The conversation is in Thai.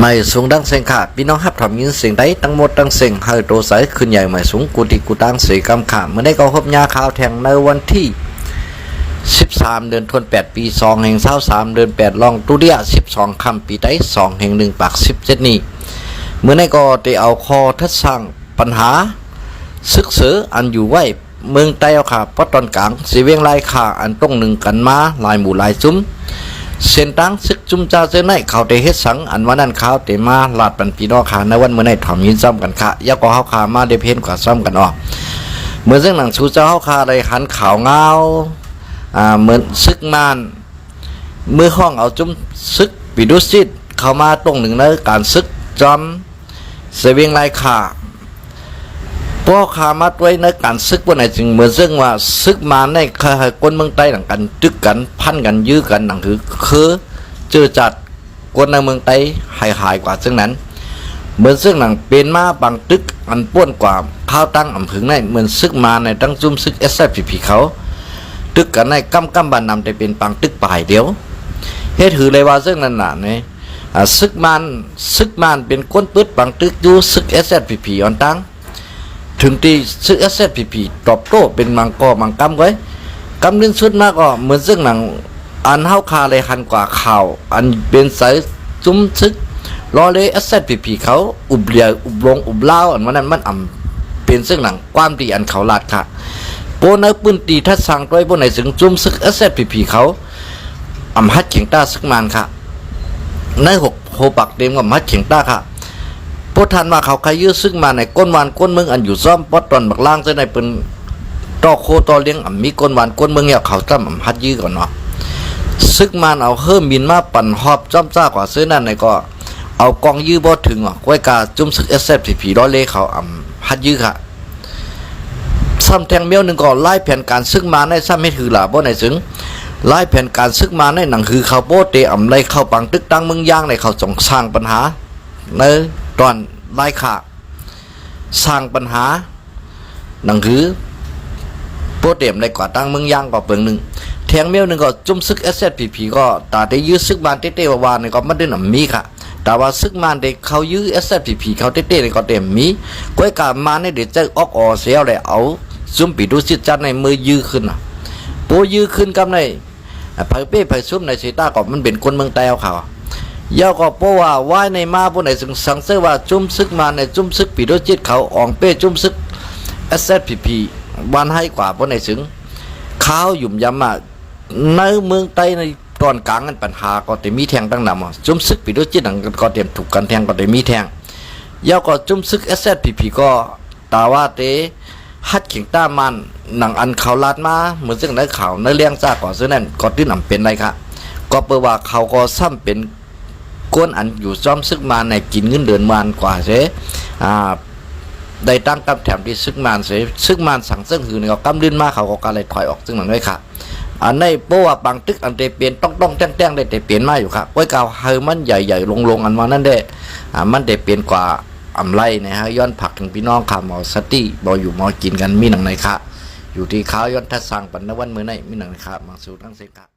ไม่สูงดังเสียงขาพี่น้องฮับทำยินเสียงได้ตั้งหมดตั้งเสียงเฮอโตใสขึ้นใหญ่ไม่สูงกุฏิกุตังเสียงกำขาเมื่อได้ก็พบยาข่าวแทงในวันที่13 เดือนธันวาคมปี2แห่ง23เดือน8ลองตุเดีย12ค่ำปีได้2แห่ง1ปาก17นี้เมื่อได้ก็ได้เอาคอทัดสั่งปัญหาศึกษาอันอยู่ไว้เมืองใต้เอาค่ะเพราะตอนกลางสีเวียงลายขาอันต้องหนึ่งกันมาลายหมู่ลายซุ้มเส้นตั้งซึกจุ่มจ้าเส้นไหนเขาได้เฮ็ดสังอันวันนั้นเขาได้มาลาดปันปีนอขาในวันเมื่อไหร่ถ่อมยินซ้ำกันค่ะยาก็เขาขามาได้เพ้นกว่าซ้ำกันออกเมื่อซึ่งหนังชูเจ้าเขาขาได้หันข่าวเงาเหมือนซึกมานเมื่อห้องเอาจุ่มซึกปีดุสิตเข้ามาตรงหนึ่งในการซึกจอมเสวียงลายขาพ่อขามัดไว้ในการซึกวันไหนจึงเหมือนซึ่งว่าซึกมาในเคยคนเมืองใต้หลังกันตึกกันพันกันยื้อกันหนังคือเจอจัดคนในเมืองใต้หายกว่าซึ่งนั้นเหมือนซึ่งหนังเป็นมาบางตึกอันป้วนกว่าข้าวตั้งอ่ำผึ่งในเหมือนซึกมาในตั้งจุ่มซึกSFPPเขาตึกกันในกำบันนำแต่เป็นปังตึกป่ายเดียวเฮ็ดถือเลยว่าซึ่งนั้นน่ะเนี่ยซึกมันเป็นก้นปืดปังตึกอยู่ซึกSFPPอันตั้งถึงที่ซึกSFPPตอบโต้เป็นมังกรมังกำไว้กำลิ้นสุดมากก็เหมือนซึ่งหนังอันเฮาคาเลยหันกว่าข่าวอันเป็นสายจุ้มซึกรอเลย SFPP เขาอุบเลียอุบลงอุบเล่าอันวันนั้นมันเป็นซึ่งหนังความดีอันเขาลาดค่ะโปนเอาปืนตีทัดสั่งด้วยบนไหนถึงจุ้มซึกSFPP เขาฮัดเขียงตาซึกมันค่ะในโหปักเต็มกับฮัดเขียงตาค่ะพวกท่านว่าเขาใครยื้อซึกมาในก้นวานก้นเมืองอันอยู่ซ่อมปอดตอนบักล่างจะในเป็นต่อโคต่อเลี้ยงมีก้นวานก้นเมืองเนี่ยเขาตั้มฮัดยื้อก่อนเนาะซึกมันเอาเฮิ่มบินมาปั่นหอบจ้อมซ่ากว่าซื้อนั่นในก็เอากองยื้อบ่ถึงก้อยกาจุ่มซึกSFPPร้อยเล่เขาฮัดยื้อค่ะซ้ำแทงเมียวหนึ่งก็ไล่แผนการซึกมาในซ้ำให้ถือหล่าบ่ในถึงไล่แผนการซึกมาในหนังคือเขาโบเตไล่เข้าปังตึกตั้งเมืองย่างในเขาส่งสร้างปัญหาในตอนไล่ขาสร้างปัญหาหนังคือโปรเตมในกว่าตั้งเมืองย่างก็เปิงหนึ่งแทงเมียวหนึ่งก็จุ่มซึกSFPPก็แต่ได้ยื้อซึกมันเต้ๆวานในก็ไม่ได้หนมีค่ะแต่ว่าซึกมันเด็กเขายื้อSFPPเขาเต้ๆในก็เต็มมีก้อยกามาในเด็กจะออกเสียวเลยเอาซุ่มปีดูสิจัดในมือยื้อขึ้นโปยื้อขึ้นกับในไผ่เป้ไผ่ซุ่มในสีตาก็มันเป็นคนเมืองแต้วเขายาวก็เพราะว่าว่ายในมาพวกไหนสังเสว่าจุ่มซึกมาในจุ่มซึกปีโดจิตเขาอ่องเป้จุ่มซึกSFPPวันให้กว่าพวกไหนถึงข้าวหยุ่มยำมาในเมืองใต้ในตอนกลางนั้นปัญหาก็แต่มีแทงตั้งนำจุ่มซึกปีโดจิตหนังก็เตรียมถูกกันแทงก็แต่มีแทงยาวก็จุ่มซึกSFPPก็ตาว่าเตฮัดเขียงต้ามันหนังอันเขาลาดมาเหมือนซึ่งในข่าวในเลี้ยงซ่าก่อนซึ่งนั่นก็ที่นำเป็นไรครับก็เปิดว่าเขาก็ซ้ำเป็นก้นอันอยู่ซ้อมซึกมาในกินเงินเดือนมันกว่าเสียได้ตั้งกำแถมที่ซึกมันเสียซึกมันสั่งซึ่งหือเนี่ยก็กำลิ้นมาเขาก็การเลยถอยออกซึ่งหนังด้วยค่ะอันในเพราะว่าบางตึกอันเตเปลี่ยนต้องแต้งได้แต่เปลี่ยนมาอยู่ครับไว้กาวเฮมันใหญ่ลงอันมานั่นได้มันได้เปลี่ยนกว่าไรนะฮะย้อนผักถึงพี่น้องค่ะหมอสติบออยู่หมอกินกันมีหนังไหนคะอยู่ที่เขาย้อนทัดสั่งปันนวันเมื่อไหร่มีหนังไหนคะมังสูทั้งเสกะ